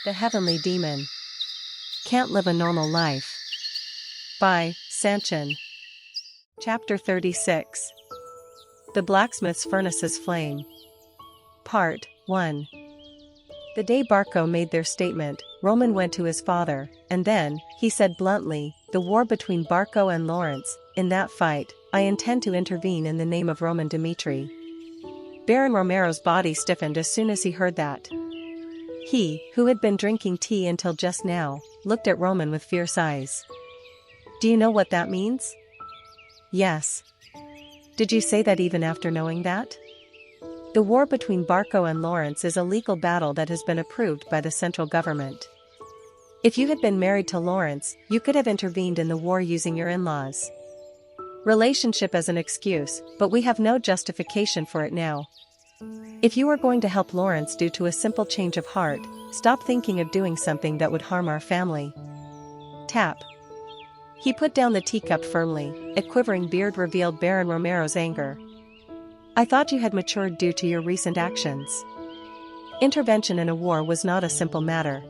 The Heavenly Demon. Can't Live a Normal Life. By Sanchin. Chapter 36. The Blacksmith's Furnace's Flame. Part 1. The day Barco made their statement, Roman went to his father, and then, he said bluntly, the war between Barco and Lawrence, in that fight, I intend to intervene in the name of Roman Dimitri. Baron Romero's body stiffened as soon as he heard that. He, who had been drinking tea until just now, looked at Roman with fierce eyes. Do you know what that means? Yes. Did you say that even after knowing that? The war between Barco and Lawrence is a legal battle that has been approved by the central government. If you had been married to Lawrence, you could have intervened in the war using your in-laws. Relationship as an excuse, but we have no justification for it now. If you are going to help Lawrence due to a simple change of heart, stop thinking of doing something that would harm our family. Tap. He put down the teacup firmly. A quivering beard revealed Baron Romero's anger. I thought you had matured due to your recent actions. Intervention in a war was not a simple matter.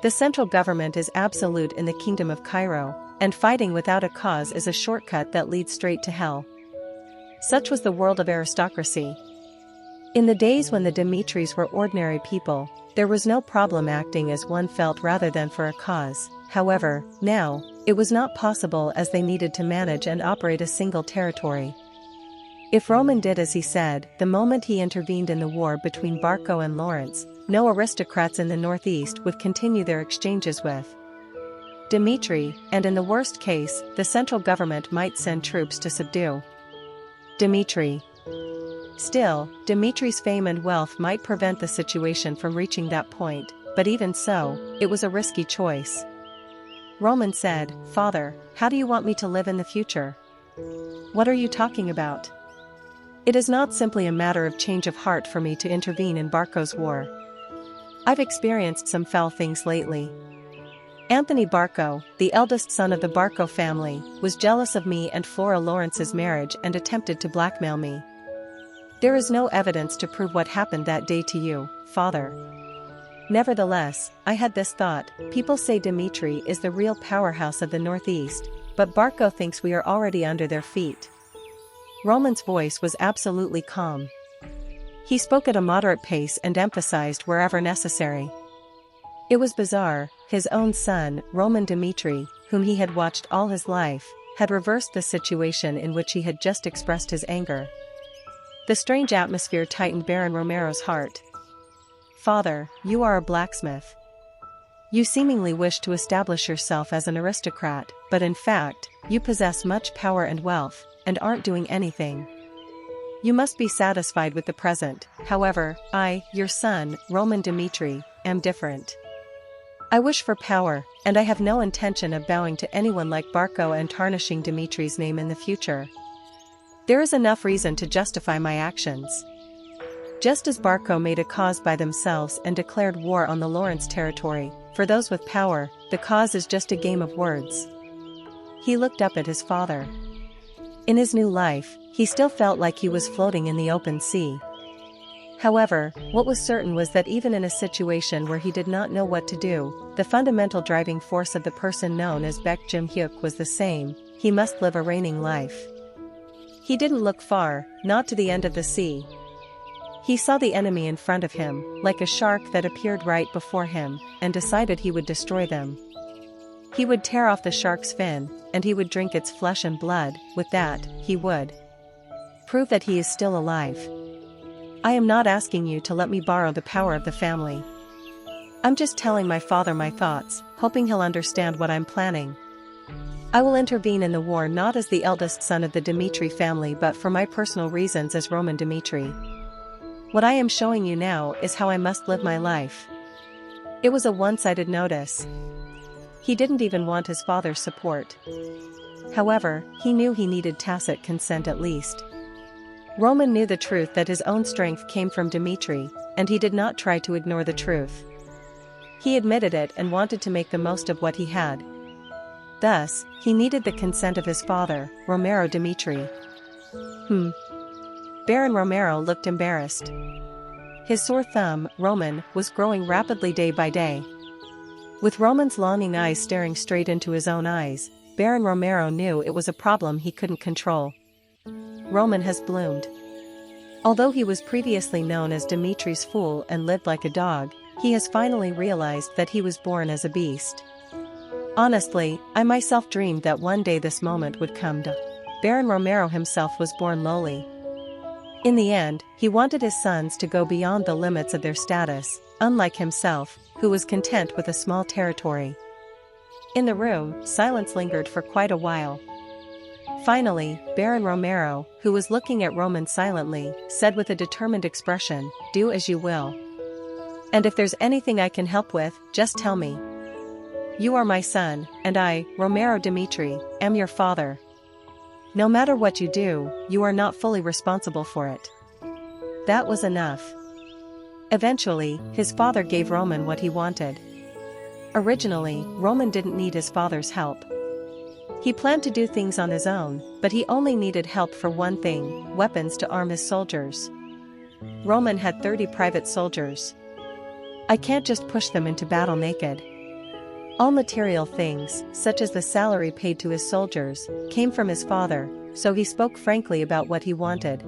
The central government is absolute in the Kingdom of Cairo, and fighting without a cause is a shortcut that leads straight to hell. Such was the world of aristocracy. In the days when the Dimitris were ordinary people, there was no problem acting as one felt rather than for a cause. However, now, it was not possible as they needed to manage and operate a single territory. If Roman did as he said, the moment he intervened in the war between Barco and Lawrence, no aristocrats in the northeast would continue their exchanges with Dimitri, and in the worst case, the central government might send troops to subdue Dimitri. Still, Dimitri's fame and wealth might prevent the situation from reaching that point, but even so, it was a risky choice. Roman said, Father, how do you want me to live in the future? What are you talking about? It is not simply a matter of change of heart for me to intervene in Barco's war. I've experienced some foul things lately. Anthony Barco, the eldest son of the Barco family, was jealous of me and Flora Lawrence's marriage and attempted to blackmail me. There is no evidence to prove what happened that day to you, Father. Nevertheless, I had this thought, people say Dimitri is the real powerhouse of the Northeast, but Barco thinks we are already under their feet. Roman's voice was absolutely calm. He spoke at a moderate pace and emphasized wherever necessary. It was bizarre, his own son, Roman Dimitri, whom he had watched all his life, had reversed the situation in which he had just expressed his anger. The strange atmosphere tightened Baron Romero's heart. Father, you are a blacksmith. You seemingly wish to establish yourself as an aristocrat, but in fact, you possess much power and wealth, and aren't doing anything. You must be satisfied with the present. However, I, your son, Roman Dimitri, am different. I wish for power, and I have no intention of bowing to anyone like Barco and tarnishing Dimitri's name in the future. There is enough reason to justify my actions. Just as Barco made a cause by themselves and declared war on the Lawrence territory, for those with power, the cause is just a game of words. He looked up at his father. In his new life, he still felt like he was floating in the open sea. However, what was certain was that even in a situation where he did not know what to do, the fundamental driving force of the person known as Baek Jim Hyuk was the same: he must live a reigning life. He didn't look far, not to the end of the sea. He saw the enemy in front of him, like a shark that appeared right before him, and decided he would destroy them. He would tear off the shark's fin, and he would drink its flesh and blood. With that, he would prove that he is still alive. I am not asking you to let me borrow the power of the family. I'm just telling my father my thoughts, hoping he'll understand what I'm planning. I will intervene in the war not as the eldest son of the Dimitri family but for my personal reasons as Roman Dimitri. What I am showing you now is how I must live my life. It was a one-sided notice. He didn't even want his father's support. However, he knew he needed tacit consent at least. Roman knew the truth that his own strength came from Dimitri, and he did not try to ignore the truth. He admitted it and wanted to make the most of what he had. Thus, he needed the consent of his father, Romero Dimitri. Baron Romero looked embarrassed. His sore thumb, Roman, was growing rapidly day by day. With Roman's longing eyes staring straight into his own eyes, Baron Romero knew it was a problem he couldn't control. Roman has bloomed. Although he was previously known as Dimitri's fool and lived like a dog, he has finally realized that he was born as a beast. Honestly, I myself dreamed that one day this moment would come. Baron Romero himself was born lowly. In the end, he wanted his sons to go beyond the limits of their status, unlike himself, who was content with a small territory. In the room, silence lingered for quite a while. Finally, Baron Romero, who was looking at Roman silently, said with a determined expression, "Do as you will. And if there's anything I can help with, just tell me. You are my son, and I, Romero Dimitri, am your father. No matter what you do, you are not fully responsible for it." That was enough. Eventually, his father gave Roman what he wanted. Originally, Roman didn't need his father's help. He planned to do things on his own, but he only needed help for one thing: weapons to arm his soldiers. Roman had 30 private soldiers. I can't just push them into battle naked. All material things, such as the salary paid to his soldiers, came from his father, so he spoke frankly about what he wanted.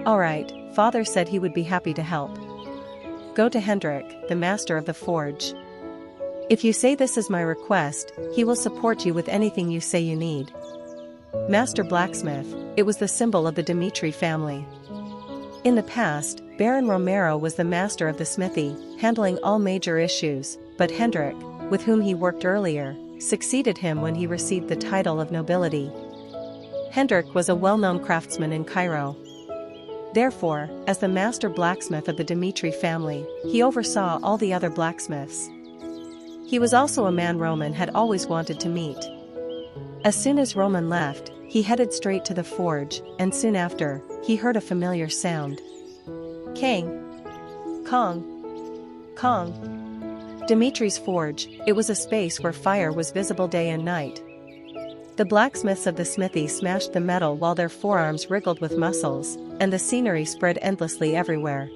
"All right," father said, he would be happy to help. "Go to Hendrik, the master of the forge. If you say this is my request, he will support you with anything you say you need." Master Blacksmith, it was the symbol of the Dimitri family. In the past, Baron Romero was the master of the smithy, handling all major issues, but Hendrik, with whom he worked earlier, succeeded him when he received the title of nobility. Hendrik was a well-known craftsman in Cairo. Therefore, as the master blacksmith of the Dimitri family, he oversaw all the other blacksmiths. He was also a man Roman had always wanted to meet. As soon as Roman left, he headed straight to the forge, and soon after, he heard a familiar sound. Kang. Kong. Kong. Dimitri's forge, it was a space where fire was visible day and night. The blacksmiths of the smithy smashed the metal while their forearms wriggled with muscles, and the scenery spread endlessly everywhere.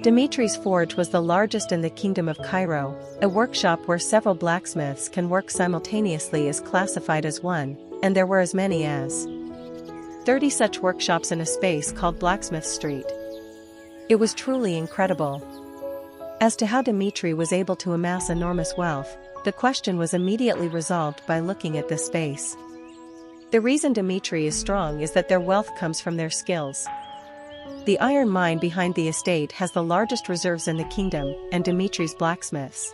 Dimitri's forge was the largest in the Kingdom of Cairo. A workshop where several blacksmiths can work simultaneously is classified as one, and there were as many as 30 such workshops in a space called Blacksmith Street. It was truly incredible. As to how Dimitri was able to amass enormous wealth, the question was immediately resolved by looking at this space. The reason Dimitri is strong is that their wealth comes from their skills. The iron mine behind the estate has the largest reserves in the kingdom, and Dimitri's blacksmiths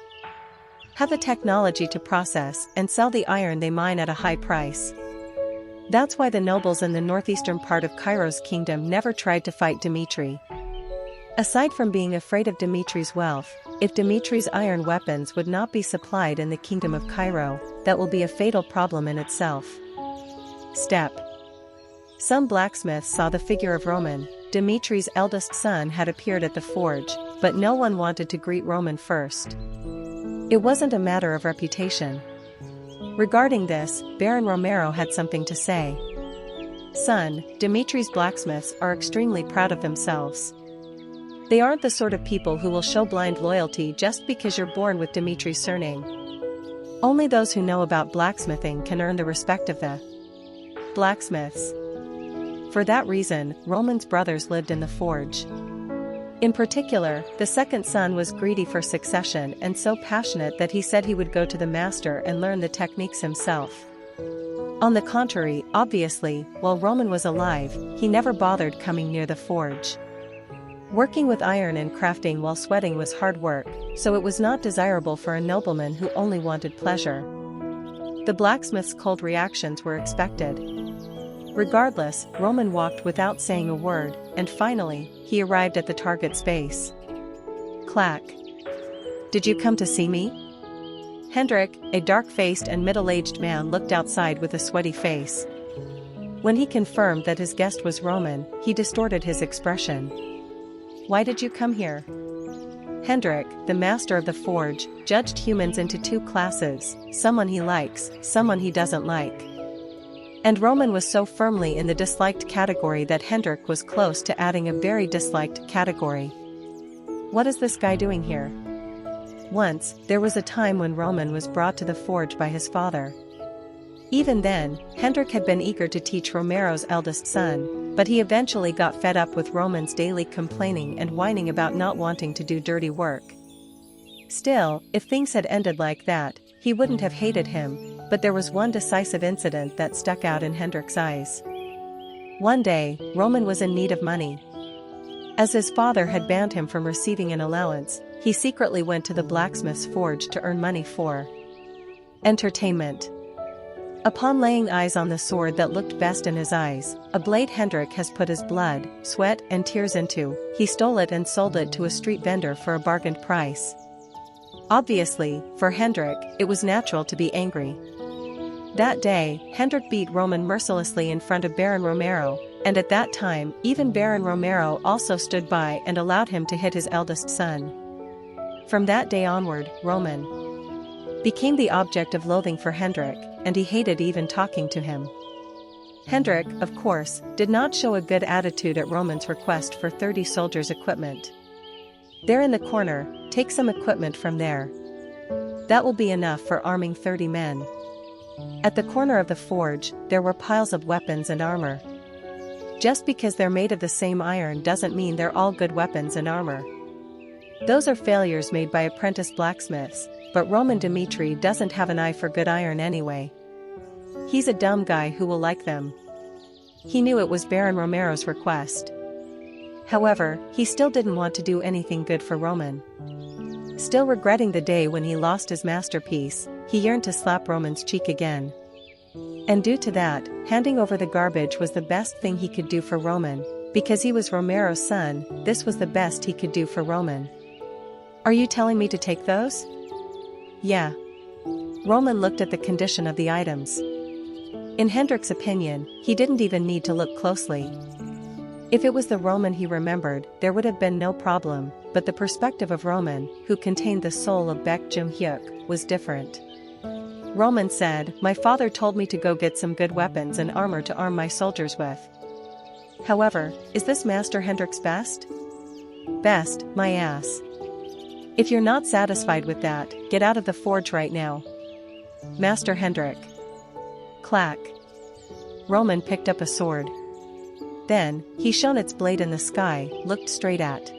have the technology to process and sell the iron they mine at a high price. That's why the nobles in the northeastern part of Cairo's kingdom never tried to fight Dimitri. Aside from being afraid of Dimitri's wealth, if Dimitri's iron weapons would not be supplied in the kingdom of Cairo, that will be a fatal problem in itself. Step. Some blacksmiths saw the figure of Roman. Dimitri's eldest son had appeared at the forge, but no one wanted to greet Roman first. It wasn't a matter of reputation. Regarding this, Baron Romero had something to say. "Son, Dimitri's blacksmiths are extremely proud of themselves. They aren't the sort of people who will show blind loyalty just because you're born with Dimitri's surname. Only those who know about blacksmithing can earn the respect of the blacksmiths." For that reason, Roman's brothers lived in the forge. In particular, the second son was greedy for succession and so passionate that he said he would go to the master and learn the techniques himself. On the contrary, obviously, while Roman was alive, he never bothered coming near the forge. Working with iron and crafting while sweating was hard work, so it was not desirable for a nobleman who only wanted pleasure. The blacksmith's cold reactions were expected. Regardless, Roman walked without saying a word, and finally, he arrived at the target space. Clack. "Did you come to see me?" Hendrik, a dark-faced and middle-aged man, looked outside with a sweaty face. When he confirmed that his guest was Roman, he distorted his expression. "Why did you come here?" Hendrik, the master of the forge, judged humans into two classes: someone he likes, someone he doesn't like. And Roman was so firmly in the disliked category that Hendrik was close to adding a very disliked category. What is this guy doing here? Once, there was a time when Roman was brought to the forge by his father. Even then, Hendrik had been eager to teach Romero's eldest son, but he eventually got fed up with Roman's daily complaining and whining about not wanting to do dirty work. Still, if things had ended like that, he wouldn't have hated him, but there was one decisive incident that stuck out in Hendrik's eyes. One day, Roman was in need of money. As his father had banned him from receiving an allowance, he secretly went to the blacksmith's forge to earn money for entertainment. Upon laying eyes on the sword that looked best in his eyes, a blade Hendrik has put his blood, sweat and tears into, he stole it and sold it to a street vendor for a bargained price. Obviously, for Hendrik, it was natural to be angry. That day, Hendrik beat Roman mercilessly in front of Baron Romero, and at that time, even Baron Romero also stood by and allowed him to hit his eldest son. From that day onward, Roman became the object of loathing for Hendrik, and he hated even talking to him. Hendrik, of course, did not show a good attitude at Roman's request for 30 soldiers' equipment. There in the corner, take some equipment from there. That will be enough for arming 30 men. At the corner of the forge, there were piles of weapons and armor. Just because they're made of the same iron doesn't mean they're all good weapons and armor. Those are failures made by apprentice blacksmiths, but Roman Dmitri doesn't have an eye for good iron anyway. He's a dumb guy who will like them. He knew it was Baron Romero's request. However, he still didn't want to do anything good for Roman. Still regretting the day when he lost his masterpiece, he yearned to slap Roman's cheek again. And due to that, handing over the garbage was the best thing he could do for Roman, because he was Romero's son. This was the best he could do for Roman. Are you telling me to take those? Yeah. Roman looked at the condition of the items. In Hendrik's opinion, he didn't even need to look closely. If it was the Roman he remembered, there would have been no problem, but the perspective of Roman, who contained the soul of Baek Jung-hyuk, was different. Roman said, "My father told me to go get some good weapons and armor to arm my soldiers with. However, is this Master Hendrik's best? Best, my ass. If you're not satisfied with that, get out of the forge right now. Master Hendrik." Clack. Roman picked up a sword. Then, he shone its blade in the sky, looked straight at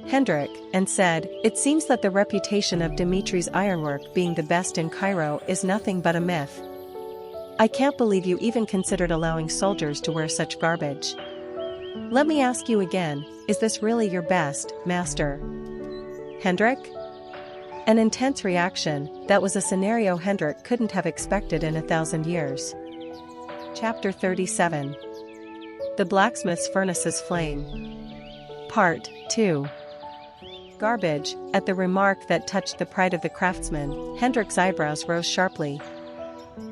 Hendrik, and said, "It seems that the reputation of Dimitri's ironwork being the best in Cairo is nothing but a myth. I can't believe you even considered allowing soldiers to wear such garbage. Let me ask you again, is this really your best, Master Hendrik?" An intense reaction, that was a scenario Hendrik couldn't have expected in 1,000 years. Chapter 37. The Blacksmith's Furnace's Flame. Part 2. Garbage. At the remark that touched the pride of the craftsman, Hendrik's eyebrows rose sharply.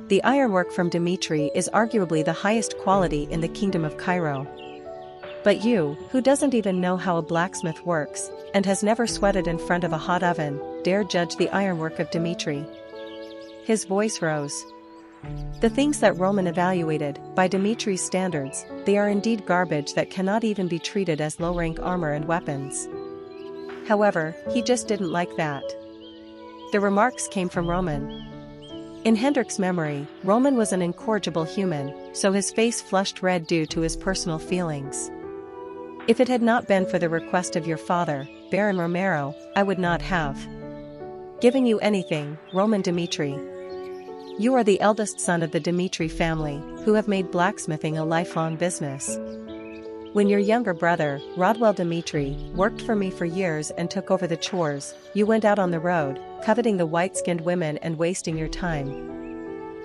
The ironwork from Dimitri is arguably the highest quality in the Kingdom of Cairo. But you, who doesn't even know how a blacksmith works, and has never sweated in front of a hot oven, dare judge the ironwork of Dimitri. His voice rose. The things that Roman evaluated, by Dimitri's standards, they are indeed garbage that cannot even be treated as low-rank armor and weapons. However, he just didn't like that. The remarks came from Roman. In Hendrik's memory, Roman was an incorrigible human, so his face flushed red due to his personal feelings. If it had not been for the request of your father, Baron Romero, I would not have given you anything, Roman Dmitri. You are the eldest son of the Dmitri family, who have made blacksmithing a lifelong business. When your younger brother, Rodwell Dmitri, worked for me for years and took over the chores, you went out on the road, coveting the white-skinned women and wasting your time.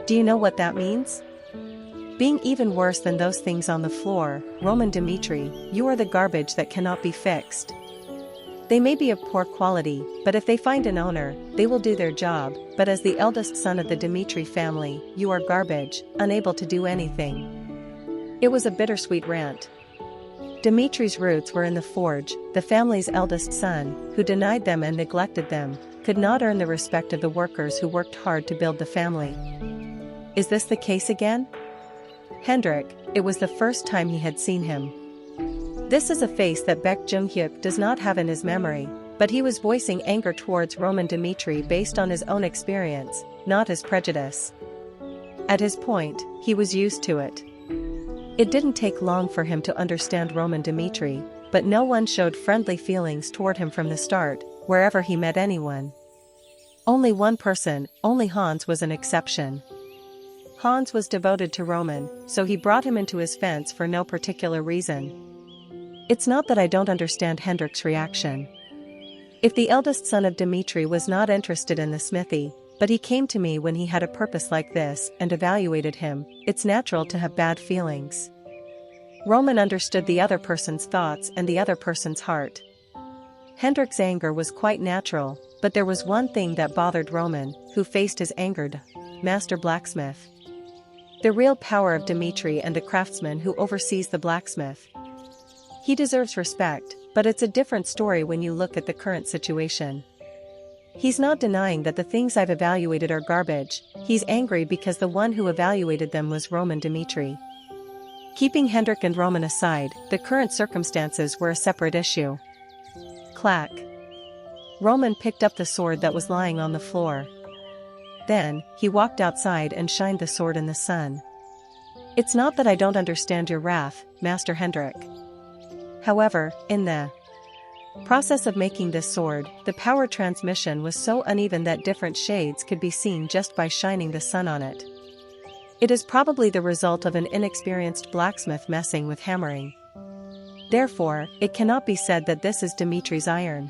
Do you know what that means? Being even worse than those things on the floor, Roman Dmitri, you are the garbage that cannot be fixed. They may be of poor quality, but if they find an owner, they will do their job, but as the eldest son of the Dmitri family, you are garbage, unable to do anything. It was a bittersweet rant. Dimitri's roots were in the forge. The family's eldest son, who denied them and neglected them, could not earn the respect of the workers who worked hard to build the family. Is this the case again? Hendrik, it was the first time he had seen him. This is a face that Baek Jung-hyuk does not have in his memory, but he was voicing anger towards Roman Dmitri based on his own experience, not his prejudice. At his point, he was used to it. It didn't take long for him to understand Roman Dmitri, but no one showed friendly feelings toward him from the start, wherever he met anyone. Only one person, only Hans, was an exception. Hans was devoted to Roman, so he brought him into his fence for no particular reason. It's not that I don't understand Hendrik's reaction. If the eldest son of Dmitri was not interested in the smithy, but he came to me when he had a purpose like this and evaluated him, it's natural to have bad feelings. Roman understood the other person's thoughts and the other person's heart. Hendrik's anger was quite natural, but there was one thing that bothered Roman, who faced his anger: Master Blacksmith. The real power of Dmitri and the craftsman who oversees the blacksmith. He deserves respect, but it's a different story when you look at the current situation. He's not denying that the things I've evaluated are garbage, he's angry because the one who evaluated them was Roman Dmitri. Keeping Hendrik and Roman aside, the current circumstances were a separate issue. Clack. Roman picked up the sword that was lying on the floor. Then, he walked outside and shined the sword in the sun. It's not that I don't understand your wrath, Master Hendrik. However, in the process of making this sword, the power transmission was so uneven that different shades could be seen just by shining the sun on it. It is probably the result of an inexperienced blacksmith messing with hammering. Therefore, it cannot be said that this is Dmitri's iron.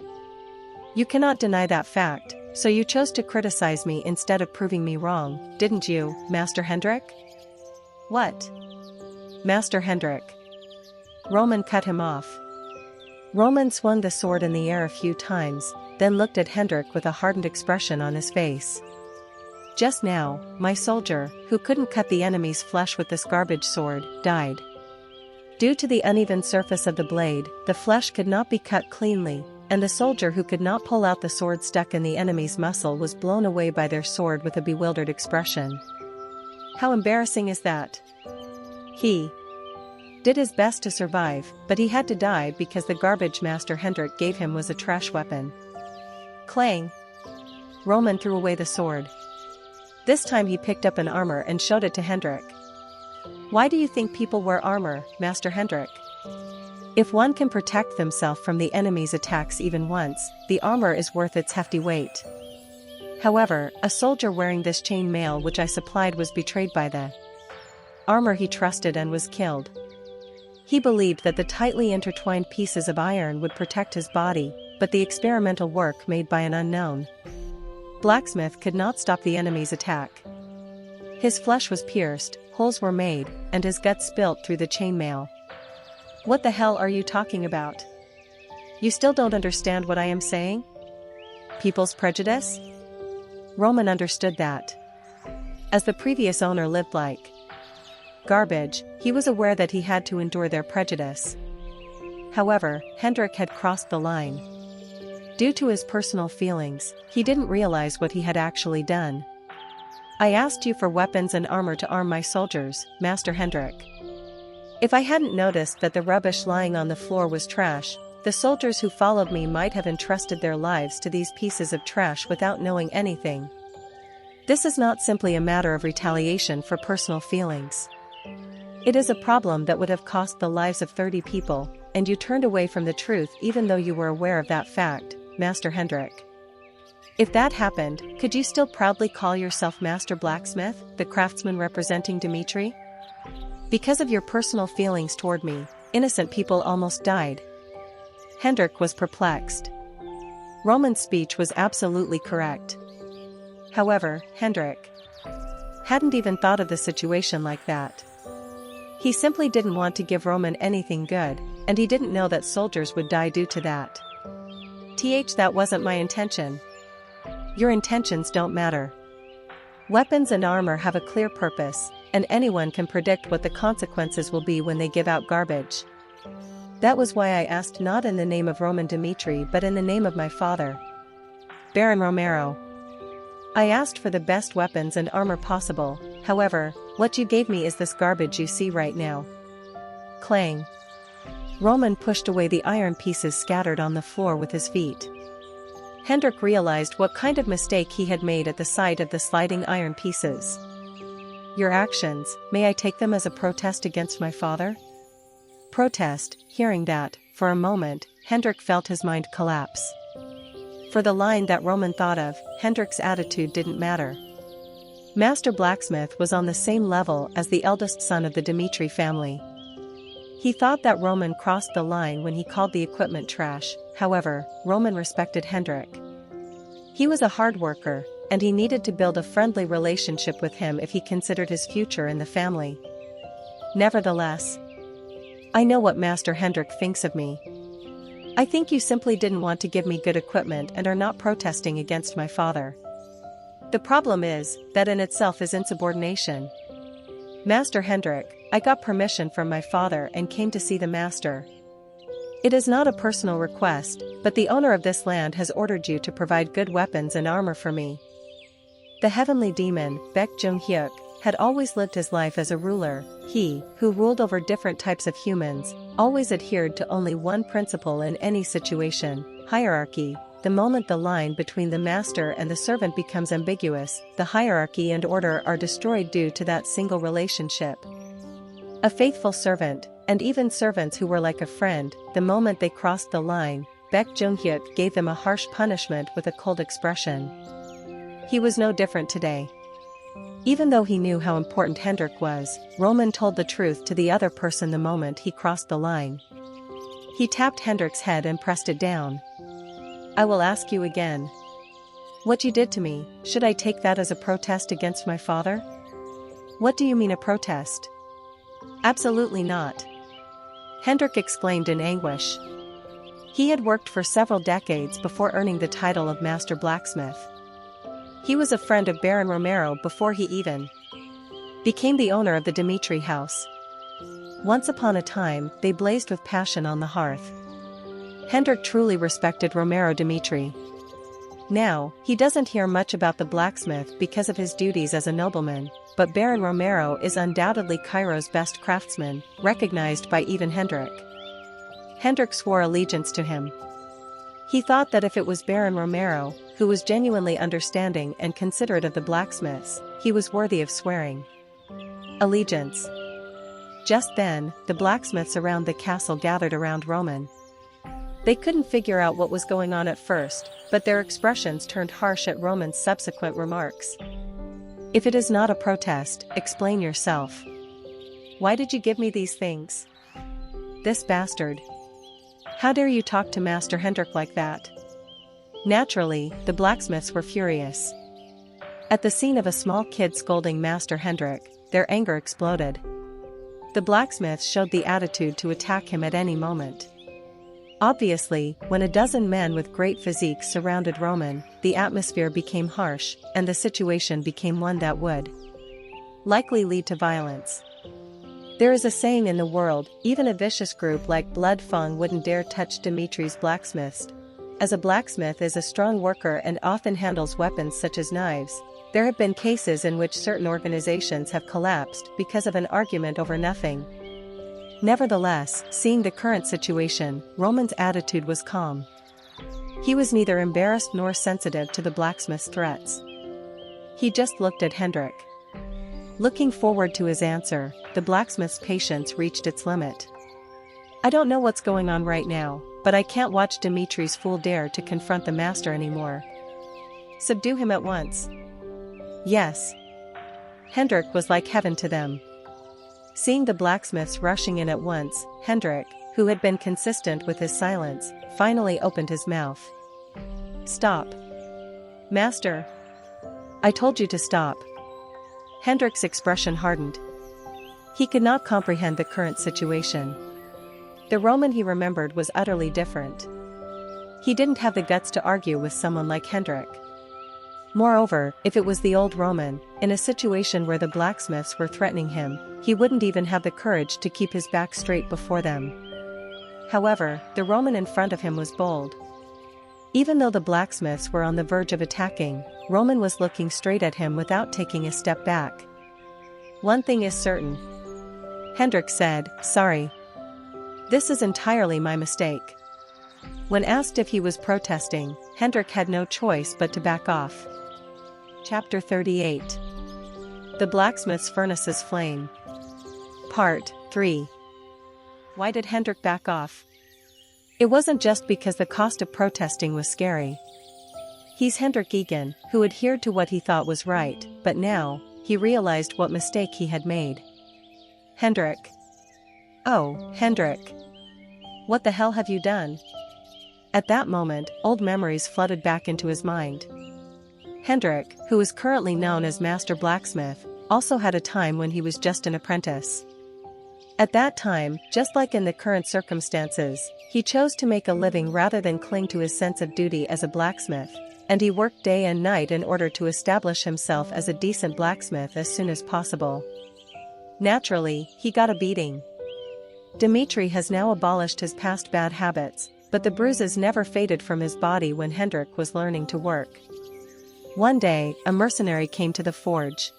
You cannot deny that fact, so you chose to criticize me instead of proving me wrong, didn't you, Master Hendrik? What? Master Hendrik. Roman cut him off. Roman swung the sword in the air a few times, then looked at Hendrik with a hardened expression on his face. Just now, my soldier, who couldn't cut the enemy's flesh with this garbage sword, died. Due to the uneven surface of the blade, the flesh could not be cut cleanly, and the soldier who could not pull out the sword stuck in the enemy's muscle was blown away by their sword with a bewildered expression. How embarrassing is that? He did his best to survive, but he had to die because the garbage Master Hendrik gave him was a trash weapon. Clang! Roman threw away the sword. This time he picked up an armor and showed it to Hendrik. Why do you think people wear armor, Master Hendrik? If one can protect themselves from the enemy's attacks even once, the armor is worth its hefty weight. However, a soldier wearing this chain mail which I supplied was betrayed by the armor he trusted and was killed. He believed that the tightly intertwined pieces of iron would protect his body, but the experimental work made by an unknown blacksmith could not stop the enemy's attack. His flesh was pierced, holes were made, and his guts spilt through the chainmail. What the hell are you talking about? You still don't understand what I am saying? People's prejudice? Roman understood that. As the previous owner lived like garbage, he was aware that he had to endure their prejudice. However, Hendrik had crossed the line. Due to his personal feelings, he didn't realize what he had actually done. I asked you for weapons and armor to arm my soldiers, Master Hendrik. If I hadn't noticed that the rubbish lying on the floor was trash, the soldiers who followed me might have entrusted their lives to these pieces of trash without knowing anything. This is not simply a matter of retaliation for personal feelings. It is a problem that would have cost the lives of 30 people, and you turned away from the truth even though you were aware of that fact, Master Hendrik. If that happened, could you still proudly call yourself Master Blacksmith, the craftsman representing Dmitri? Because of your personal feelings toward me, innocent people almost died. Hendrik was perplexed. Roman's speech was absolutely correct. However, Hendrik hadn't even thought of the situation like that. He simply didn't want to give Roman anything good, and he didn't know that soldiers would die due to that. That wasn't my intention. Your intentions don't matter. Weapons and armor have a clear purpose, and anyone can predict what the consequences will be when they give out garbage. That was why I asked not in the name of Roman Dmitri but in the name of my father, Baron Romero. I asked for the best weapons and armor possible, however, what you gave me is this garbage you see right now. Clang. Roman pushed away the iron pieces scattered on the floor with his feet. Hendrik realized what kind of mistake he had made at the sight of the sliding iron pieces. "Your actions, may I take them as a protest against my father?" Protest. Hearing that, for a moment, Hendrik felt his mind collapse. For the line that Roman thought of, Hendrik's attitude didn't matter. Master Blacksmith was on the same level as the eldest son of the Dmitri family. He thought that Roman crossed the line when he called the equipment trash. However, Roman respected Hendrik. He was a hard worker, and he needed to build a friendly relationship with him if he considered his future in the family. Nevertheless, "I know what Master Hendrik thinks of me. I think you simply didn't want to give me good equipment and are not protesting against my father. The problem is, that in itself is insubordination. Master Hendrik, I got permission from my father and came to see the master. It is not a personal request, but the owner of this land has ordered you to provide good weapons and armor for me." The heavenly demon, Baek Jung-hyuk, had always lived his life as a ruler. He, who ruled over different types of humans, always adhered to only one principle in any situation: hierarchy. The moment the line between the master and the servant becomes ambiguous, the hierarchy and order are destroyed due to that single relationship. A faithful servant, and even servants who were like a friend, the moment they crossed the line, Baek Jung-hyuk gave them a harsh punishment with a cold expression. He was no different today. Even though he knew how important Hendrik was, Roman told the truth to the other person the moment he crossed the line. He tapped Hendrik's head and pressed it down. "I will ask you again. What you did to me, should I take that as a protest against my father?" "What do you mean a protest?" "Absolutely not," Hendrik exclaimed in anguish. He had worked for several decades before earning the title of Master Blacksmith. He was a friend of Baron Romero before he even became the owner of the Dmitri house. Once upon a time, they blazed with passion on the hearth. Hendrik truly respected Romero Dmitri. Now, he doesn't hear much about the blacksmith because of his duties as a nobleman, but Baron Romero is undoubtedly Cairo's best craftsman, recognized by even Hendrik. Hendrik swore allegiance to him. He thought that if it was Baron Romero, who was genuinely understanding and considerate of the blacksmiths, he was worthy of swearing allegiance. Just then, the blacksmiths around the castle gathered around Roman. They couldn't figure out what was going on at first, but their expressions turned harsh at Roman's subsequent remarks. "If it is not a protest, explain yourself. Why did you give me these things? This bastard. How dare you talk to Master Hendrik like that?" Naturally, the blacksmiths were furious. At the scene of a small kid scolding Master Hendrik, their anger exploded. The blacksmiths showed the attitude to attack him at any moment. Obviously, when a dozen men with great physiques surrounded Roman, the atmosphere became harsh, and the situation became one that would likely lead to violence. There is a saying in the world, even a vicious group like Blood Fang wouldn't dare touch Dimitri's blacksmiths. As a blacksmith is a strong worker and often handles weapons such as knives, there have been cases in which certain organizations have collapsed because of an argument over nothing. Nevertheless, seeing the current situation, Roman's attitude was calm. He was neither embarrassed nor sensitive to the blacksmith's threats. He just looked at Hendrik. Looking forward to his answer, the blacksmith's patience reached its limit. "I don't know what's going on right now, but I can't watch Dimitri's fool dare to confront the master anymore. Subdue him at once." Yes. Hendrik was like heaven to them. Seeing the blacksmiths rushing in at once, Hendrik, who had been consistent with his silence, finally opened his mouth. "Stop. Master. I told you to stop." Hendrik's expression hardened. He could not comprehend the current situation. The Roman he remembered was utterly different. He didn't have the guts to argue with someone like Hendrik. Moreover, if it was the old Roman, in a situation where the blacksmiths were threatening him, he wouldn't even have the courage to keep his back straight before them. However, the Roman in front of him was bold. Even though the blacksmiths were on the verge of attacking, Roman was looking straight at him without taking a step back. "One thing is certain," Hendrik said, "sorry. This is entirely my mistake." When asked if he was protesting, Hendrik had no choice but to back off. Chapter 38. The Blacksmith's Furnace's Flame. Part 3. Why did Hendrik back off? It wasn't just because the cost of protesting was scary. He's Hendrik Egan, who adhered to what he thought was right, but now, he realized what mistake he had made. Hendrik. Oh, Hendrik. What the hell have you done? At that moment, old memories flooded back into his mind. Hendrik, who is currently known as Master Blacksmith, also had a time when he was just an apprentice. At that time, just like in the current circumstances, he chose to make a living rather than cling to his sense of duty as a blacksmith, and he worked day and night in order to establish himself as a decent blacksmith as soon as possible. Naturally, he got a beating. Dmitri has now abolished his past bad habits, but the bruises never faded from his body when Hendrik was learning to work. One day, a mercenary came to the forge.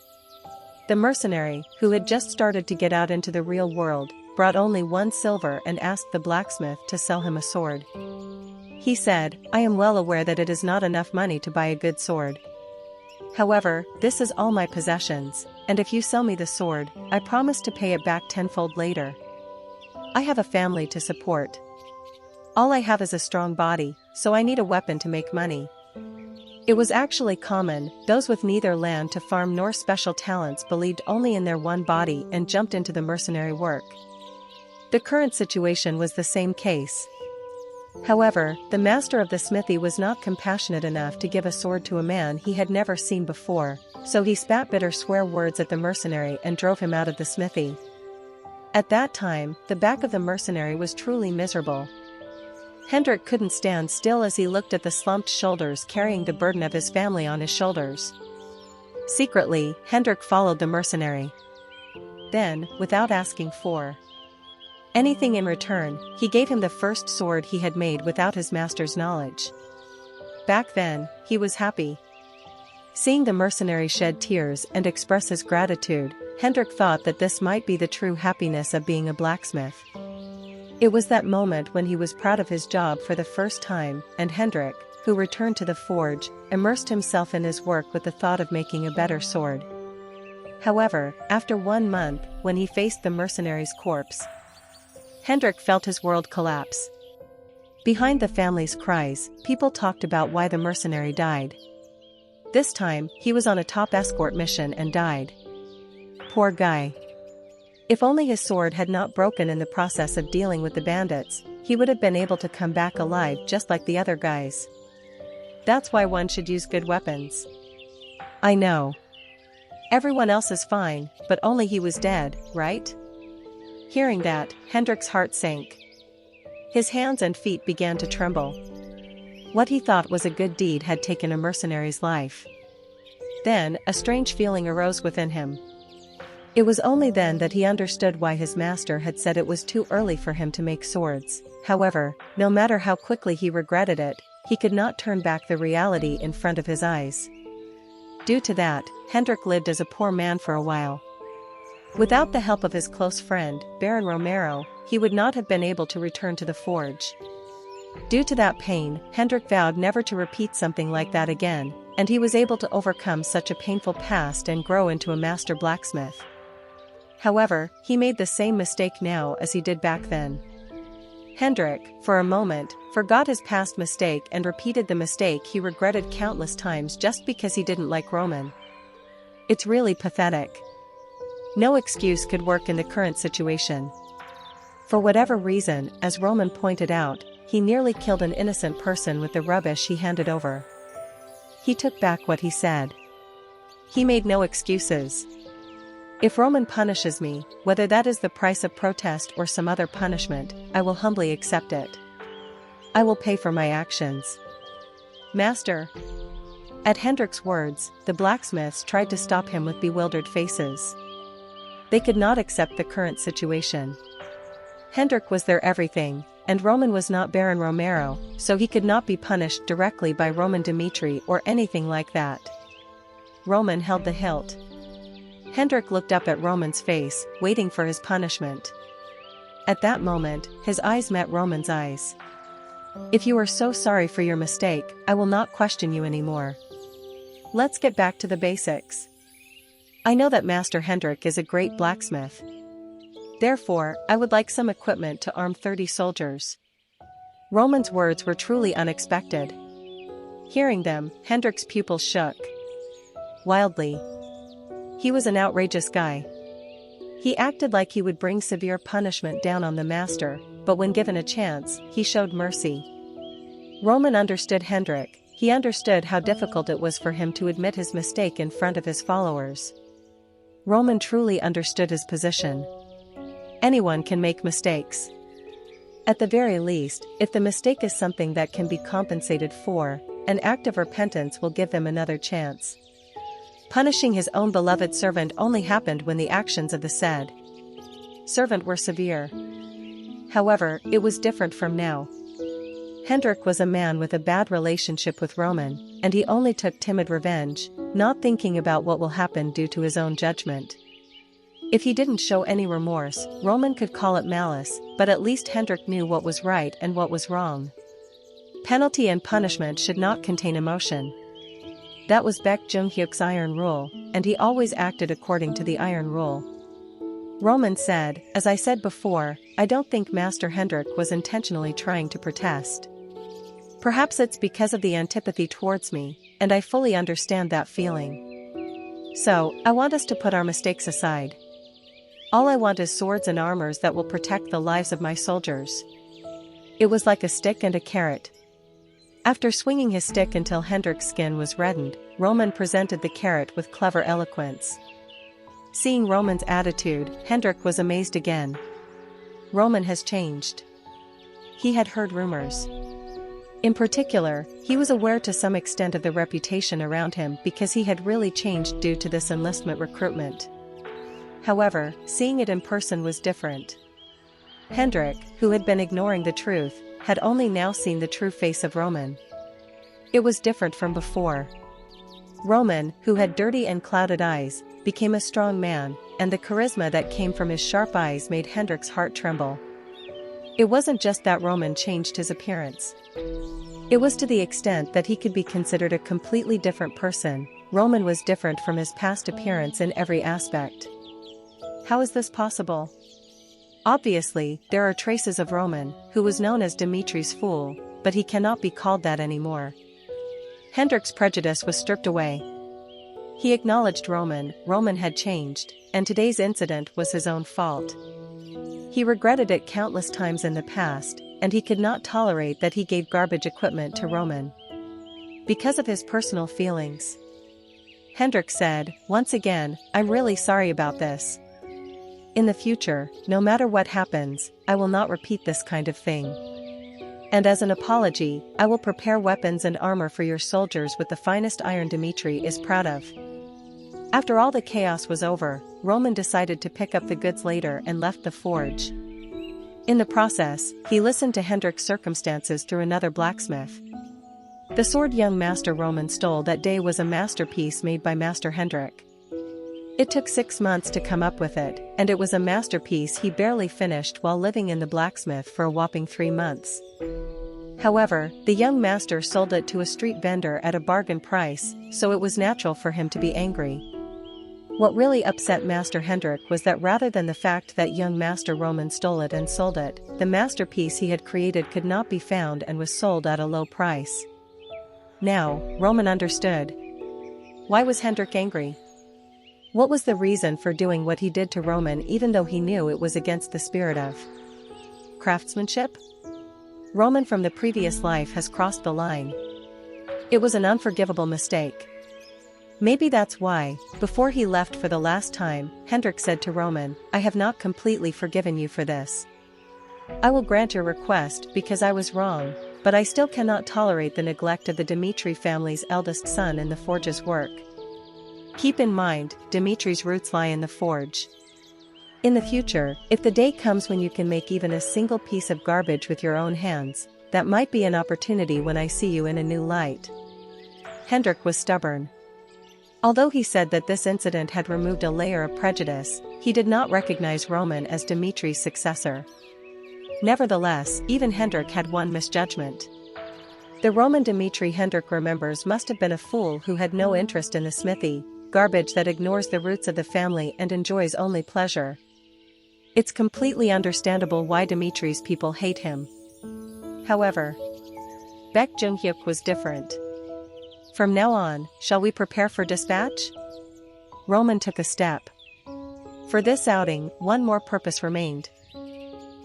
The mercenary, who had just started to get out into the real world, brought only 1 silver and asked the blacksmith to sell him a sword. He said, "I am well aware that it is not enough money to buy a good sword. However, this is all my possessions, and if you sell me the sword, I promise to pay it back tenfold later. I have a family to support. All I have is a strong body, so I need a weapon to make money." It was actually common, those with neither land to farm nor special talents believed only in their one body and jumped into the mercenary work. The current situation was the same case. However, the master of the smithy was not compassionate enough to give a sword to a man he had never seen before, so he spat bitter swear words at the mercenary and drove him out of the smithy. At that time, the back of the mercenary was truly miserable. Hendrik couldn't stand still as he looked at the slumped shoulders carrying the burden of his family on his shoulders. Secretly, Hendrik followed the mercenary. Then, without asking for anything in return, he gave him the first sword he had made without his master's knowledge. Back then, he was happy. Seeing the mercenary shed tears and express his gratitude, Hendrik thought that this might be the true happiness of being a blacksmith. It was that moment when he was proud of his job for the first time, and Hendrik, who returned to the forge, immersed himself in his work with the thought of making a better sword. However, after 1 month, when he faced the mercenary's corpse, Hendrik felt his world collapse. Behind the family's cries, people talked about why the mercenary died. This time, he was on a top escort mission and died. Poor guy. If only his sword had not broken in the process of dealing with the bandits, he would have been able to come back alive just like the other guys. That's why one should use good weapons. I know. Everyone else is fine, but only he was dead, right? Hearing that, Hendrik's heart sank. His hands and feet began to tremble. What he thought was a good deed had taken a mercenary's life. Then, a strange feeling arose within him. It was only then that he understood why his master had said it was too early for him to make swords. However, no matter how quickly he regretted it, he could not turn back the reality in front of his eyes. Due to that, Hendrik lived as a poor man for a while. Without the help of his close friend, Baron Romero, he would not have been able to return to the forge. Due to that pain, Hendrik vowed never to repeat something like that again, and he was able to overcome such a painful past and grow into a master blacksmith. However, he made the same mistake now as he did back then. Hendrik, for a moment, forgot his past mistake and repeated the mistake he regretted countless times just because he didn't like Roman. It's really pathetic. No excuse could work in the current situation. For whatever reason, as Roman pointed out, he nearly killed an innocent person with the rubbish he handed over. He took back what he said. He made no excuses. If Roman punishes me, whether that is the price of protest or some other punishment, I will humbly accept it. I will pay for my actions. Master. At Hendrik's words, the blacksmiths tried to stop him with bewildered faces. They could not accept the current situation. Hendrik was their everything, and Roman was not Baron Romero, so he could not be punished directly by Roman Dmitri or anything like that. Roman held the hilt. Hendrik looked up at Roman's face, waiting for his punishment. At that moment, his eyes met Roman's eyes. "If you are so sorry for your mistake, I will not question you anymore. Let's get back to the basics. I know that Master Hendrik is a great blacksmith. Therefore, I would like some equipment to arm 30 soldiers." Roman's words were truly unexpected. Hearing them, Hendrik's pupils shook wildly. He was an outrageous guy. He acted like he would bring severe punishment down on the master, but when given a chance, he showed mercy. Roman understood Hendrik. He understood how difficult it was for him to admit his mistake in front of his followers. Roman truly understood his position. Anyone can make mistakes. At the very least, if the mistake is something that can be compensated for, an act of repentance will give them another chance. Punishing his own beloved servant only happened when the actions of the said servant were severe. However, it was different from now. Hendrik was a man with a bad relationship with Roman, and he only took timid revenge, not thinking about what will happen due to his own judgment. If he didn't show any remorse, Roman could call it malice, but at least Hendrik knew what was right and what was wrong. Penalty and punishment should not contain emotion. That was Baek Jung-hyuk's iron rule, and he always acted according to the iron rule. Roman said, "As I said before, I don't think Master Hendrik was intentionally trying to protest. Perhaps it's because of the antipathy towards me, and I fully understand that feeling. So, I want us to put our mistakes aside. All I want is swords and armors that will protect the lives of my soldiers." It was like a stick and a carrot. After swinging his stick until Hendrik's skin was reddened, Roman presented the carrot with clever eloquence. Seeing Roman's attitude, Hendrik was amazed again. Roman has changed. He had heard rumors. In particular, he was aware to some extent of the reputation around him because he had really changed due to this enlistment recruitment. However, seeing it in person was different. Hendrik, who had been ignoring the truth, had only now seen the true face of Roman. It was different from before. Roman, who had dirty and clouded eyes, became a strong man, and the charisma that came from his sharp eyes made Hendrik's heart tremble. It wasn't just that Roman changed his appearance. It was to the extent that he could be considered a completely different person. Roman was different from his past appearance in every aspect. How is this possible? Obviously, there are traces of Roman, who was known as Dimitri's fool, but he cannot be called that anymore. Hendrik's prejudice was stripped away. He acknowledged Roman had changed, and today's incident was his own fault. He regretted it countless times in the past, and he could not tolerate that he gave garbage equipment to Roman. Because of his personal feelings. Hendrik said, "Once again, I'm really sorry about this. In the future, no matter what happens, I will not repeat this kind of thing. And as an apology, I will prepare weapons and armor for your soldiers with the finest iron Dimitri is proud of." After all the chaos was over, Roman decided to pick up the goods later and left the forge. In the process, he listened to Hendrik's circumstances through another blacksmith. The sword young Master Roman stole that day was a masterpiece made by Master Hendrik. It took 6 months to come up with it, and it was a masterpiece he barely finished while living in the blacksmith for a whopping 3 months. However, the young master sold it to a street vendor at a bargain price, so it was natural for him to be angry. What really upset Master Hendrik was that rather than the fact that young Master Roman stole it and sold it, the masterpiece he had created could not be found and was sold at a low price. Now, Roman understood. Why was Hendrik angry? What was the reason for doing what he did to Roman even though he knew it was against the spirit of craftsmanship? Roman from the previous life has crossed the line. It was an unforgivable mistake. Maybe that's why, before he left for the last time, Hendrik said to Roman, "I have not completely forgiven you for this. I will grant your request because I was wrong, but I still cannot tolerate the neglect of the Dimitri family's eldest son in the forge's work. Keep in mind, Dimitri's roots lie in the forge. In the future, if the day comes when you can make even a single piece of garbage with your own hands, that might be an opportunity when I see you in a new light." Hendrik was stubborn. Although he said that this incident had removed a layer of prejudice, he did not recognize Roman as Dimitri's successor. Nevertheless, even Hendrik had one misjudgment. The Roman Dmitri Hendrik remembers must have been a fool who had no interest in the smithy, garbage that ignores the roots of the family and enjoys only pleasure. It's completely understandable why Dmitri's people hate him. However, Baek Jung-hyuk was different. From now on, shall we prepare for dispatch? Roman took a step. For this outing, one more purpose remained.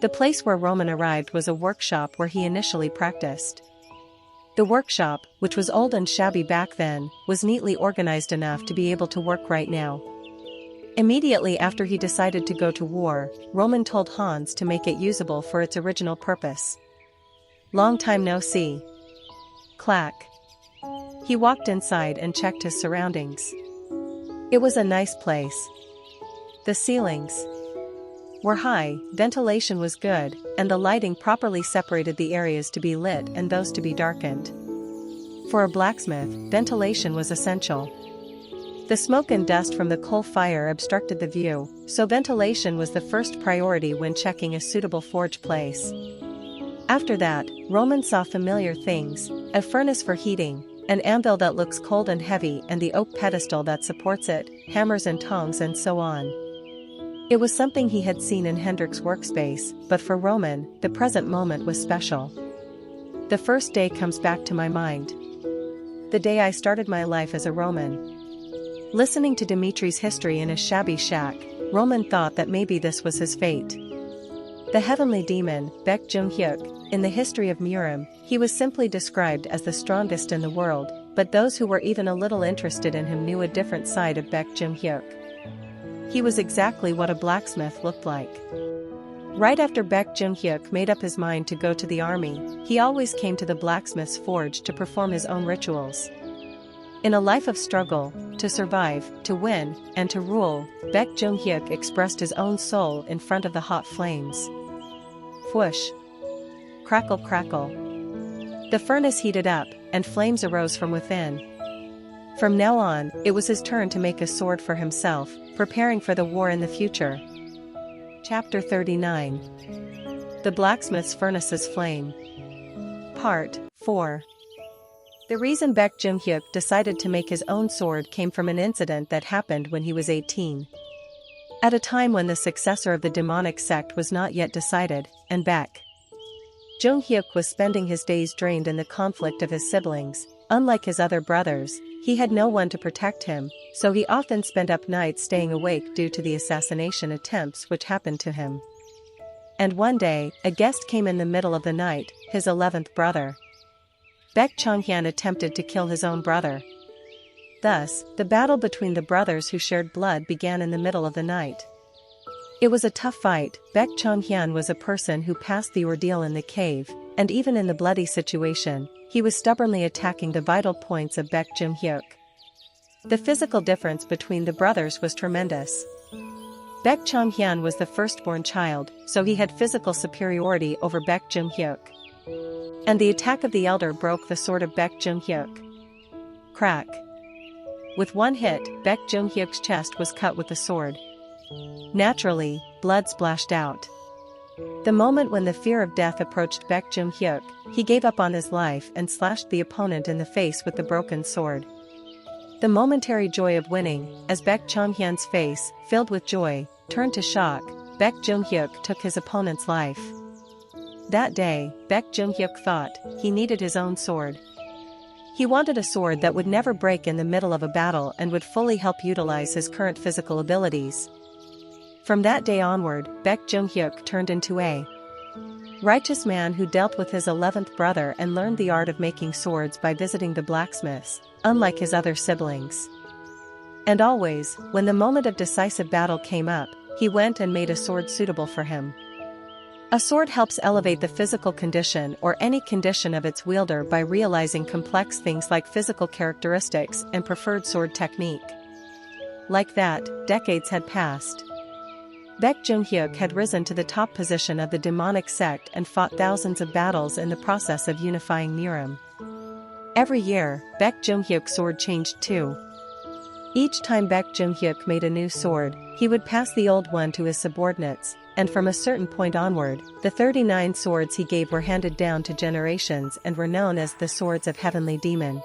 The place where Roman arrived was a workshop where he initially practiced. The workshop, which was old and shabby back then, was neatly organized enough to be able to work right now. Immediately after he decided to go to war, Roman told Hans to make it usable for its original purpose. Long time no see. Clack. He walked inside and checked his surroundings. It was a nice place. The ceilings were high, ventilation was good, and the lighting properly separated the areas to be lit and those to be darkened. For a blacksmith, ventilation was essential. The smoke and dust from the coal fire obstructed the view, so ventilation was the first priority when checking a suitable forge place. After that, Roman saw familiar things: a furnace for heating, an anvil that looks cold and heavy, and the oak pedestal that supports it, hammers and tongs, and so on. It was something he had seen in Hendrik's workspace, but for Roman, the present moment was special. The first day comes back to my mind. The day I started my life as a Roman. Listening to Dmitri's history in a shabby shack, Roman thought that maybe this was his fate. The heavenly demon, Baek Jung-hyuk, in the history of Murim, he was simply described as the strongest in the world, but those who were even a little interested in him knew a different side of Baek Jung-hyuk. He was exactly what a blacksmith looked like. Right after Baek Jung-hyuk made up his mind to go to the army, he always came to the blacksmith's forge to perform his own rituals. In a life of struggle, to survive, to win, and to rule, Baek Jung-hyuk expressed his own soul in front of the hot flames. Whoosh! Crackle crackle. The furnace heated up, and flames arose from within. From now on, it was his turn to make a sword for himself, preparing for the war in the future. Chapter 39. The Blacksmith's Furnace's Flame. Part 4. The reason Baek Jung-hyuk decided to make his own sword came from an incident that happened when he was 18. At a time when the successor of the demonic sect was not yet decided, and Baek Jung-hyuk was spending his days drained in the conflict of his siblings. Unlike his other brothers, he had no one to protect him, so he often spent up nights staying awake due to the assassination attempts which happened to him. And one day, a guest came in the middle of the night, his 11th brother. Baek Chonghyun attempted to kill his own brother. Thus, the battle between the brothers who shared blood began in the middle of the night. It was a tough fight. Baek Chonghyun was a person who passed the ordeal in the cave, and even in the bloody situation, he was stubbornly attacking the vital points of Baek Jung-hyuk. The physical difference between the brothers was tremendous. Baek Chonghyun was the firstborn child, so he had physical superiority over Baek Jung-hyuk. And the attack of the elder broke the sword of Baek Jung-hyuk. Crack. With one hit, Baek Jung-hyuk's chest was cut with the sword. Naturally, blood splashed out. The moment when the fear of death approached Baek Jung-hyuk, he gave up on his life and slashed the opponent in the face with the broken sword. The momentary joy of winning, as Baek Chonghyun's face, filled with joy, turned to shock, Baek Jung-hyuk took his opponent's life. That day, Baek Jung-hyuk thought he needed his own sword. He wanted a sword that would never break in the middle of a battle and would fully help utilize his current physical abilities. From that day onward, Baek Jung-hyuk turned into a righteous man who dealt with his 11th brother and learned the art of making swords by visiting the blacksmiths, unlike his other siblings. And always, when the moment of decisive battle came up, he went and made a sword suitable for him. A sword helps elevate the physical condition or any condition of its wielder by realizing complex things like physical characteristics and preferred sword technique. Like that, decades had passed. Baek Jung-hyuk had risen to the top position of the demonic sect and fought thousands of battles in the process of unifying Murim. Every year, Baek Jung-hyuk's sword changed too. Each time Baek Jung-hyuk made a new sword, he would pass the old one to his subordinates, and from a certain point onward, the 39 swords he gave were handed down to generations and were known as the Swords of Heavenly Demon.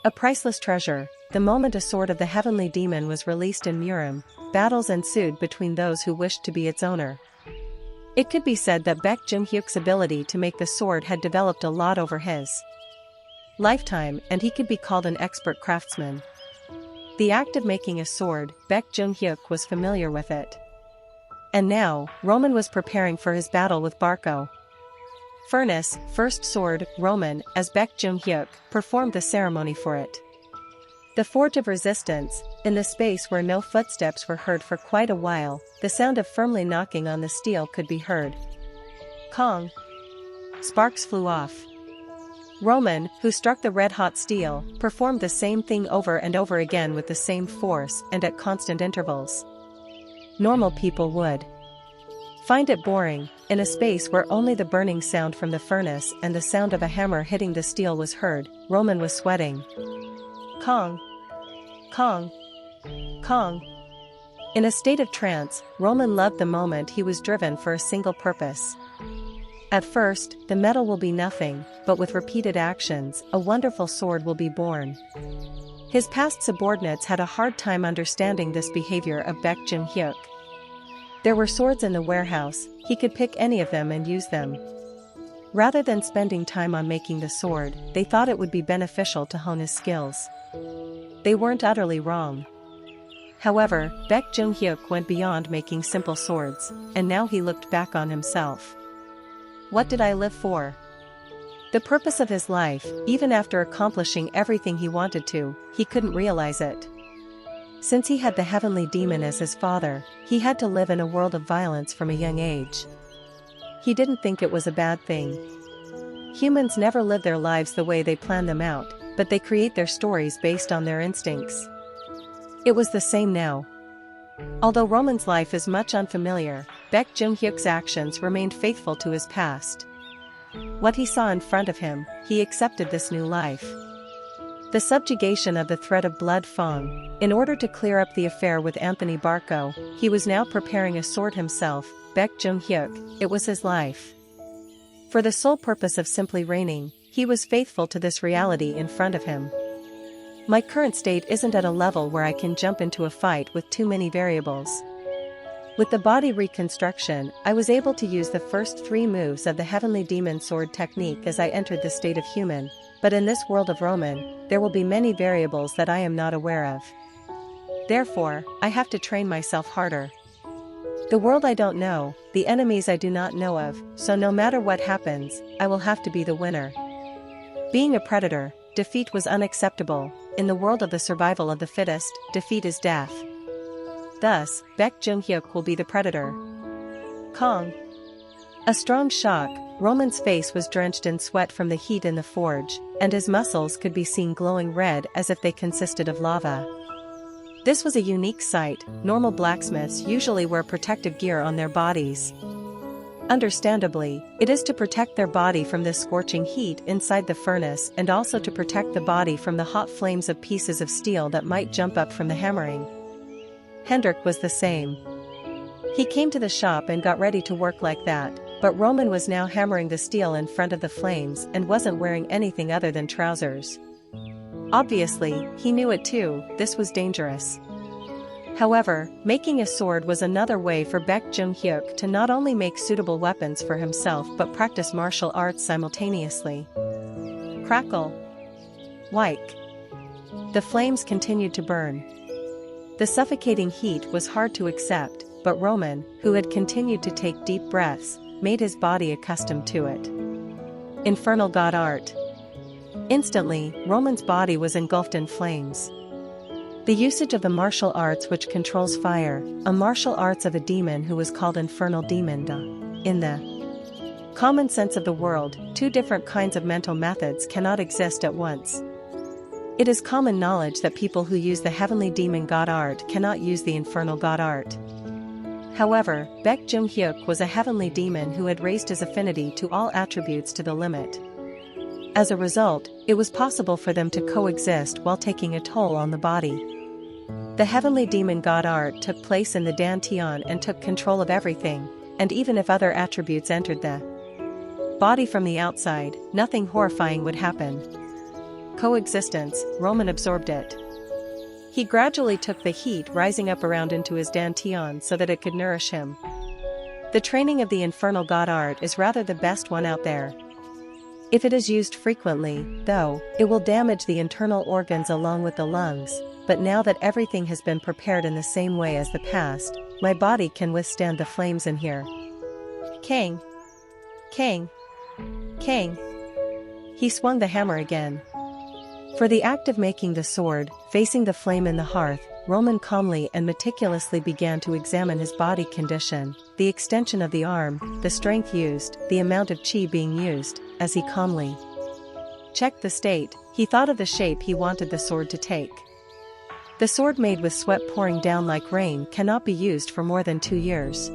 A priceless treasure, the moment a sword of the Heavenly Demon was released in Murim, battles ensued between those who wished to be its owner. It could be said that Baek Jung-hyuk's ability to make the sword had developed a lot over his lifetime, and he could be called an expert craftsman. The act of making a sword, Baek Jung-hyuk was familiar with it. And now, Roman was preparing for his battle with Barco. Furnace, first sword, Roman, as Baek Jung-hyuk, performed the ceremony for it. The Forge of Resistance, in the space where no footsteps were heard for quite a while, the sound of firmly knocking on the steel could be heard. Kong! Sparks flew off. Roman, who struck the red-hot steel, performed the same thing over and over again with the same force and at constant intervals. Normal people would find it boring. In a space where only the burning sound from the furnace and the sound of a hammer hitting the steel was heard, Roman was sweating. Kong! Kong! Kong! In a state of trance, Roman loved the moment he was driven for a single purpose. At first, the metal will be nothing, but with repeated actions, a wonderful sword will be born. His past subordinates had a hard time understanding this behavior of Baek Jung-hyuk. There were swords in the warehouse, he could pick any of them and use them. Rather than spending time on making the sword, they thought it would be beneficial to hone his skills. They weren't utterly wrong. However, Baek Jung-hyuk went beyond making simple swords, and now he looked back on himself. What did I live for? The purpose of his life, even after accomplishing everything he wanted to, he couldn't realize it. Since he had the Heavenly Demon as his father, he had to live in a world of violence from a young age. He didn't think it was a bad thing. Humans never live their lives the way they plan them out, but they create their stories based on their instincts. It was the same now. Although Roman's life is much unfamiliar, Baek Jung-hyuk's actions remained faithful to his past. What he saw in front of him, he accepted this new life. The subjugation of the threat of blood Fong. In order to clear up the affair with Anthony Barco, he was now preparing a sword himself. Baek Jung-hyuk, it was his life. For the sole purpose of simply reigning, he was faithful to this reality in front of him. My current state isn't at a level where I can jump into a fight with too many variables. With the body reconstruction, I was able to use the first 3 moves of the Heavenly Demon Sword technique as I entered the state of human, but in this world of Roman, there will be many variables that I am not aware of. Therefore, I have to train myself harder. The world I don't know, the enemies I do not know of, so no matter what happens, I will have to be the winner. Being a predator, defeat was unacceptable. In the world of the survival of the fittest, defeat is death. Thus, Baek Jung-hyuk will be the predator. Kong! A strong shock, Roman's face was drenched in sweat from the heat in the forge, and his muscles could be seen glowing red as if they consisted of lava. This was a unique sight. Normal blacksmiths usually wear protective gear on their bodies. Understandably, it is to protect their body from the scorching heat inside the furnace and also to protect the body from the hot flames of pieces of steel that might jump up from the hammering. Hendrik was the same. He came to the shop and got ready to work like that, but Roman was now hammering the steel in front of the flames and wasn't wearing anything other than trousers. Obviously, he knew it too, this was dangerous. However, making a sword was another way for Baek Jung-hyuk to not only make suitable weapons for himself but practice martial arts simultaneously. Crackle! Wike! The flames continued to burn. The suffocating heat was hard to accept, but Roman, who had continued to take deep breaths, made his body accustomed to it. Infernal God Art! Instantly, Roman's body was engulfed in flames. The usage of the martial arts which controls fire, a martial arts of a demon who was called Infernal Demon. In the common sense of the world, 2 different kinds of mental methods cannot exist at once. It is common knowledge that people who use the Heavenly Demon God Art cannot use the Infernal God Art. However, Baek Jung-hyuk was a heavenly demon who had raised his affinity to all attributes to the limit. As a result, it was possible for them to coexist while taking a toll on the body. The heavenly demon god Art took place in the Dantian and took control of everything, and even if other attributes entered the body from the outside, nothing horrifying would happen. Coexistence, Roman absorbed it. He gradually took the heat rising up around into his Dantian so that it could nourish him. The training of the infernal god Art is rather the best one out there. If it is used frequently, though, it will damage the internal organs along with the lungs, but now that everything has been prepared in the same way as the past, my body can withstand the flames in here. Kang! Kang! Kang! He swung the hammer again. For the act of making the sword, facing the flame in the hearth, Roman calmly and meticulously began to examine his body condition, the extension of the arm, the strength used, the amount of chi being used, as he calmly checked the state. He thought of the shape he wanted the sword to take. The sword made with sweat pouring down like rain cannot be used for more than 2 years.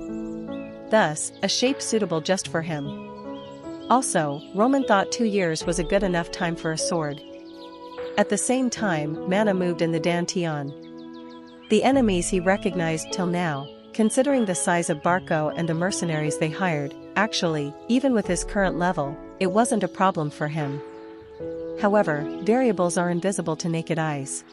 Thus, a shape suitable just for him. Also, Roman thought 2 years was a good enough time for a sword. At the same time, mana moved in the Dantian. The enemies he recognized till now, considering the size of Barco and the mercenaries they hired, actually, even with his current level, it wasn't a problem for him. However, variables are invisible to naked eyes.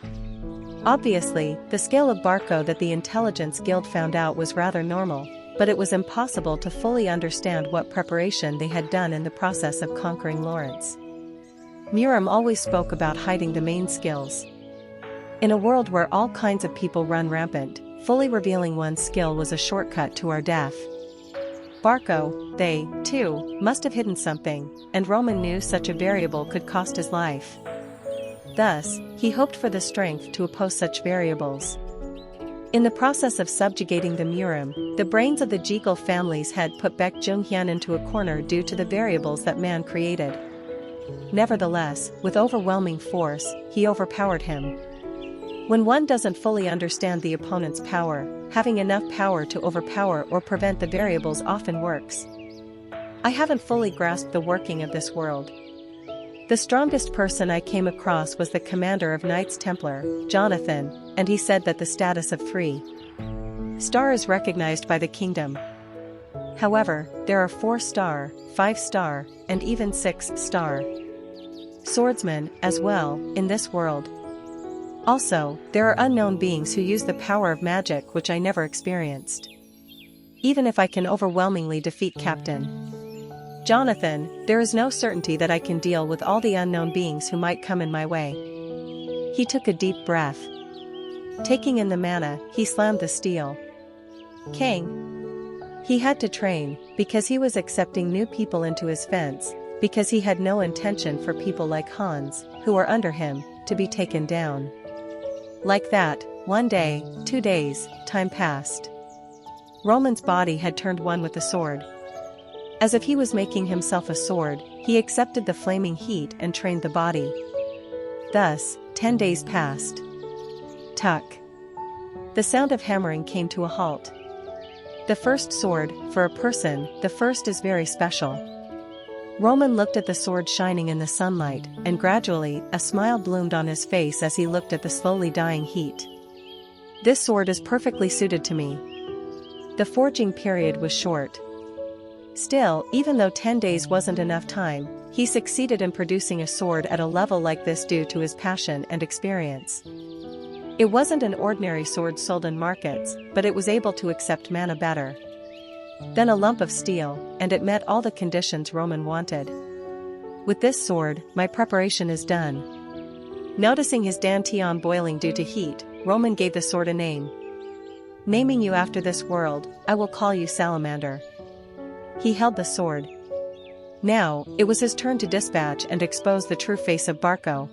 Obviously, the scale of Barco that the Intelligence Guild found out was rather normal, but it was impossible to fully understand what preparation they had done in the process of conquering Lawrence. Muram always spoke about hiding the main skills. In a world where all kinds of people run rampant, fully revealing one's skill was a shortcut to our death. Barco, they, too, must have hidden something, and Roman knew such a variable could cost his life. Thus, he hoped for the strength to oppose such variables. In the process of subjugating the Muram, the brains of the Jekyll families had put Baek Jung-hyun into a corner due to the variables that man created. Nevertheless, with overwhelming force, he overpowered him. When one doesn't fully understand the opponent's power, having enough power to overpower or prevent the variables often works. I haven't fully grasped the working of this world. The strongest person I came across was the commander of Knights Templar, Jonathan, and he said that the status of 3-star is recognized by the kingdom. However, there are 4-star, 5-star, and even 6-star swordsmen, as well, in this world. Also, there are unknown beings who use the power of magic which I never experienced. Even if I can overwhelmingly defeat Captain Jonathan, there is no certainty that I can deal with all the unknown beings who might come in my way. He took a deep breath. Taking in the mana, he slammed the steel. Kang. He had to train, because he was accepting new people into his fence, because he had no intention for people like Hans, who were under him, to be taken down. Like that, 1 day, 2 days, time passed. Roman's body had turned one with the sword. As if he was making himself a sword, he accepted the flaming heat and trained the body. Thus, 10 days passed. Tuck. The sound of hammering came to a halt. The first sword, for a person, the first is very special. Roman looked at the sword shining in the sunlight, and gradually, a smile bloomed on his face as he looked at the slowly dying heat. This sword is perfectly suited to me. The forging period was short. Still, even though 10 days wasn't enough time, he succeeded in producing a sword at a level like this due to his passion and experience. It wasn't an ordinary sword sold in markets, but it was able to accept mana better than a lump of steel, and it met all the conditions Roman wanted. With this sword, my preparation is done. Noticing his Dantian boiling due to heat, Roman gave the sword a name. Naming you after this world, I will call you Salamander. He held the sword. Now, it was his turn to dispatch and expose the true face of Barco.